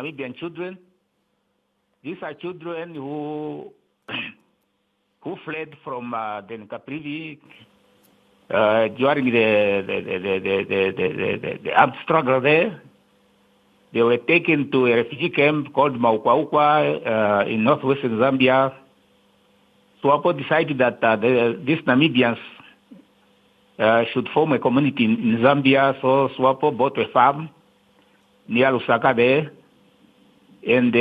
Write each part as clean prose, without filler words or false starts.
Namibian children. These are children who who fled from the Nkaprivi during the armed struggle there. They were taken to a refugee camp called Maukwauka in northwestern Zambia. SWAPO decided that these Namibians should form a community in Zambia, so SWAPO bought a farm near Lusaka there, and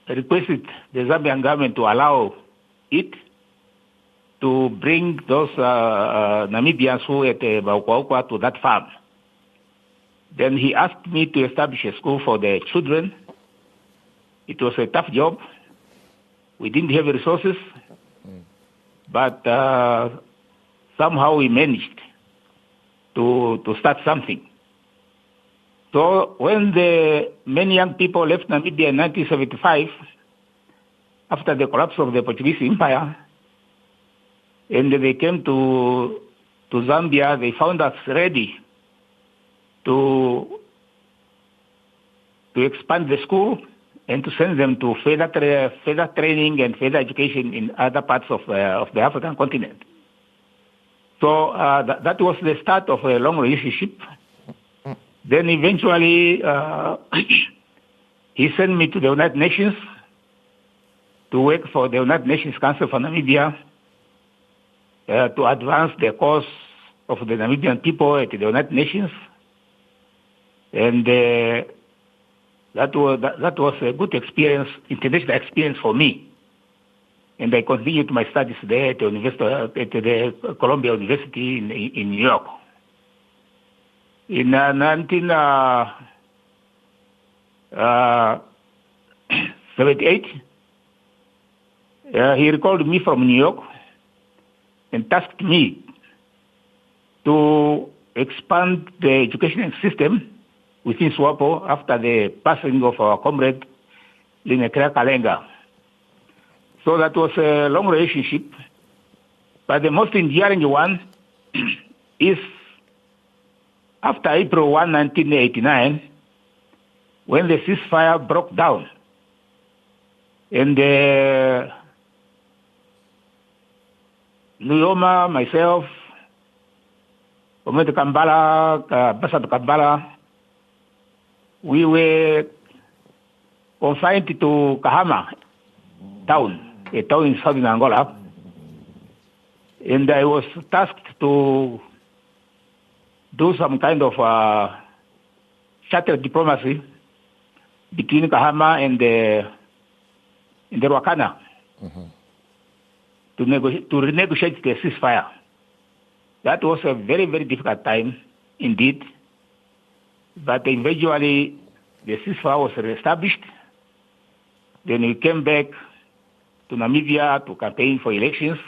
requested the Zambian government to allow it to bring those Namibians who were at Maukwauka to that farm. Then he asked me to establish a school for the children. It was a tough job. We didn't have resources, but somehow we managed to start something. So when the many young people left Namibia in 1975, after the collapse of the Portuguese Empire, and they came to Zambia, they found us ready to expand the school and to send them to further training and further education in other parts of the African continent. So that was the start of a long relationship. Then eventually he sent me to the United Nations to work for the United Nations Council for Namibia to advance the cause of the Namibian people at the United Nations. And that was a good experience, international experience for me. And I continued my studies there at the Columbia University in New York. In 1978, he recalled me from New York and tasked me to expand the education system within SWAPO after the passing of our comrade Linekrea Kalenga. So that was a long relationship, but the most enduring one is after April 1, 1989, when the ceasefire broke down. And Nujoma, myself, Omete Kambala, Ambassador Kambala, we were confined to Kahama town, a town in southern Angola. And I was tasked to do some kind of shuttle diplomacy between Kahama and the Rwakana to renegotiate the ceasefire. That was a very, very difficult time indeed. But eventually the ceasefire was reestablished. Then we came back to Namibia to campaign for elections.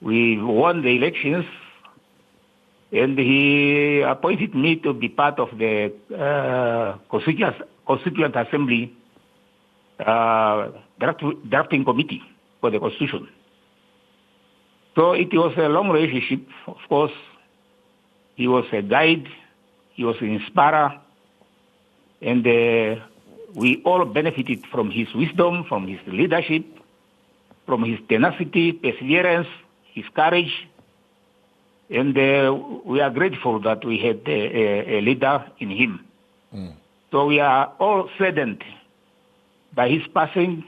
We won the elections, and he appointed me to be part of the Constituent Assembly drafting committee for the Constitution. So it was a long relationship. Of course, he was a guide, he was an inspirer, and we all benefited from his wisdom, from his leadership, from his tenacity, perseverance, his courage. And we are grateful that we had a leader in him. So we are all saddened by his passing.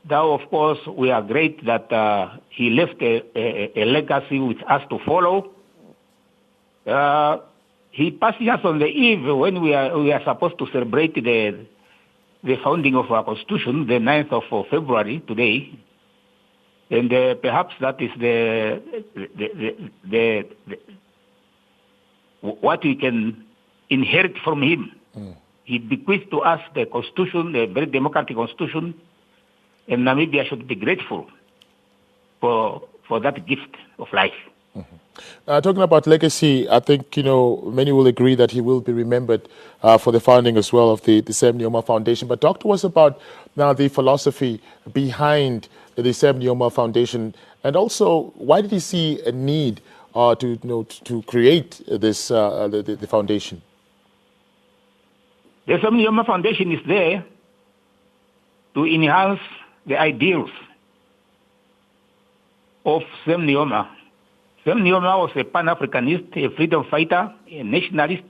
Though, of course, we are great that he left a legacy with us to follow. He passed us on the eve when we are supposed to celebrate the founding of our Constitution, the 9th of February, today. And perhaps that is what we can inherit from him. He bequeathed to us the Constitution, a very democratic Constitution, and Namibia should be grateful for that gift of life. Talking about legacy, I think, many will agree that he will be remembered for the founding as well of the Sam Nujoma Foundation. But talk to us about now the philosophy behind the Sam Nujoma Foundation, and also why did he see a need to create this the foundation? The Sam Nujoma Foundation is there to enhance the ideals of Sam Nujoma. Sam Nujoma was a Pan-Africanist, a freedom fighter, a nationalist,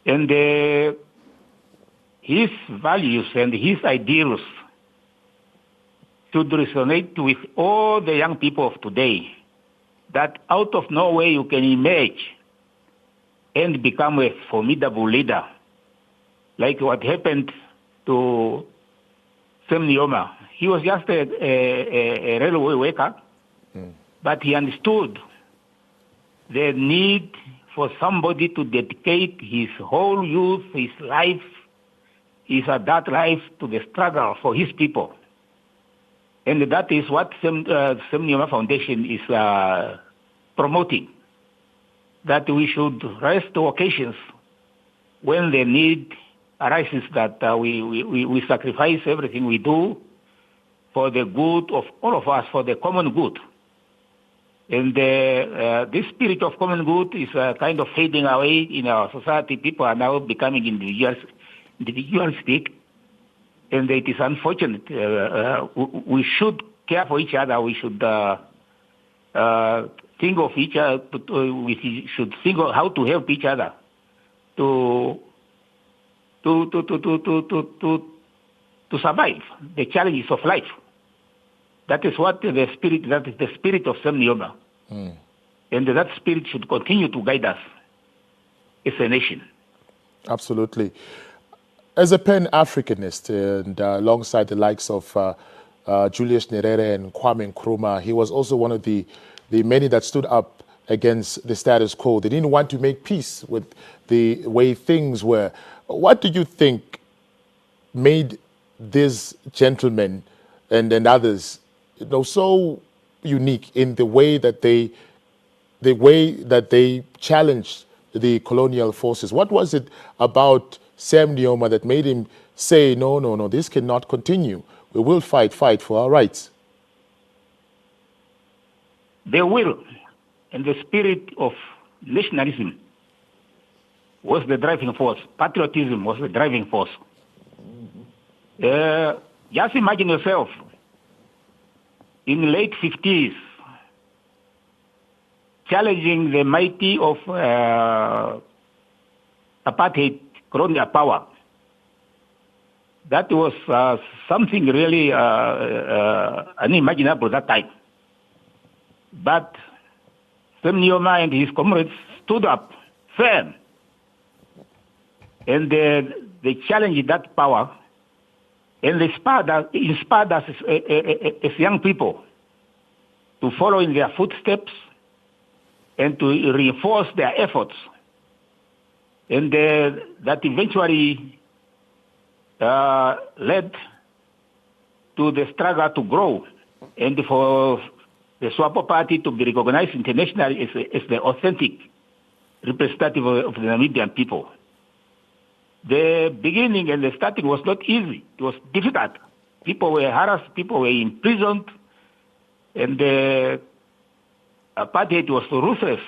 and his values and his ideals should resonate with all the young people of today, that out of nowhere you can emerge and become a formidable leader, like what happened to Sam Nujoma. He was just a railway worker, but he understood the need for somebody to dedicate his whole youth, his life, his adult life to the struggle for his people. And that is what Sam Nujoma Foundation is promoting, that we should rise to occasions when the need arises, that we sacrifice everything we do for the good of all of us, for the common good. And this spirit of common good is kind of fading away in our society. People are now becoming individualistic, and it is unfortunate. We should care for each other. We should think of each other. We should think of how to help each other to survive the challenges of life. That is what the spirit. That is the spirit of Sam Nujoma, and that spirit should continue to guide us as a nation. Absolutely. As a Pan-Africanist and alongside the likes of Julius Nyerere and Kwame Nkrumah, he was also one of the many that stood up against the status quo. They didn't want to make peace with the way things were. What do you think made this gentleman and others, so unique in the way that they challenged the colonial forces? What was it about Sam Nujoma that made him say, no, this cannot continue. We will fight for our rights? The will and the spirit of nationalism was the driving force. Patriotism was the driving force. Just imagine yourself in the late 50s challenging the mighty of apartheid colonial power. That was something really unimaginable at that time. But Sam Nujoma and his comrades stood up firm, and they challenged that power, and they inspired us as young people to follow in their footsteps and to reinforce their efforts. And that eventually led to the struggle to grow and for the SWAPO party to be recognized internationally as the authentic representative of the Namibian people. The beginning and the starting was not easy. It was difficult. People were harassed, people were imprisoned, and the apartheid was ruthless.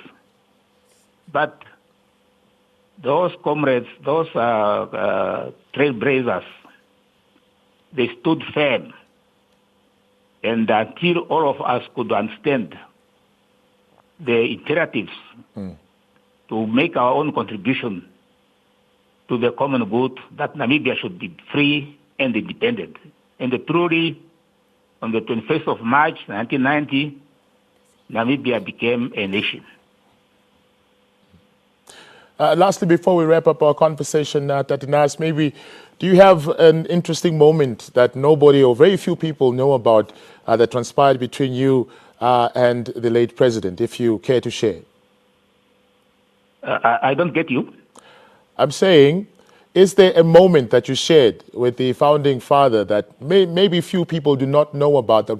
But those comrades, those trailblazers, they stood firm. And until all of us could understand the imperatives to make our own contribution to the common good, that Namibia should be free and independent. And truly, on the 21st of March, 1990, Namibia became a nation. Lastly, before we wrap up our conversation, Nahas, maybe do you have an interesting moment that nobody or very few people know about that transpired between you and the late president, if you care to share? I don't get you. I'm saying, is there a moment that you shared with the founding father that maybe few people do not know about that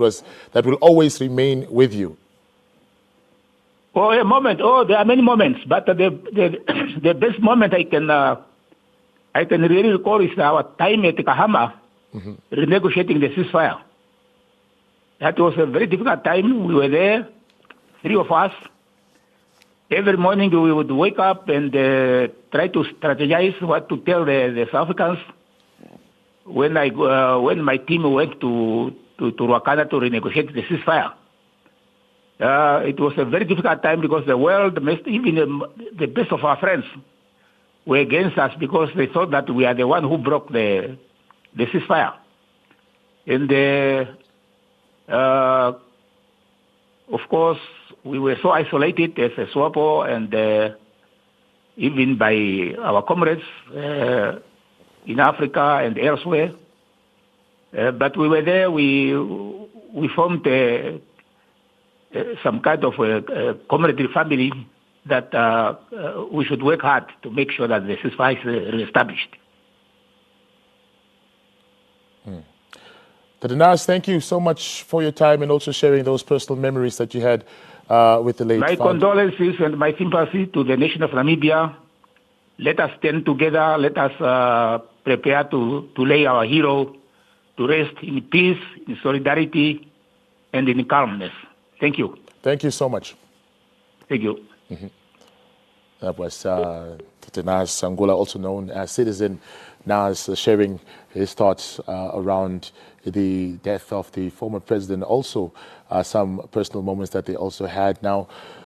will always remain with you? Oh, a moment. Oh, there are many moments, but the best moment I can really recall is our time at Kahama, renegotiating the ceasefire. That was a very difficult time. We were there, three of us. Every morning we would wake up and try to strategize what to tell the South Africans. When my team went to Rwanda to renegotiate the ceasefire, it was a very difficult time because the world, even the best of our friends, were against us because they thought that we are the one who broke the ceasefire. And of course, we were so isolated as a SWAPO and even by our comrades in Africa and elsewhere. But we were there. We formed some kind of a comrade family that we should work hard to make sure that the ceasefire is reestablished. Dr. Nahas, thank you so much for your time and also sharing those personal memories that you had with the late My founder. condolences and my sympathy to the nation of Namibia. Let us stand together. Let us prepare to lay our hero to rest in peace, in solidarity, and in calmness. Thank you. Thank you so much. Thank you. That was Dr. Nahas Angula, also known as Citizen Nahas, sharing his thoughts around the death of the former president. Also, some personal moments that they also had. Now,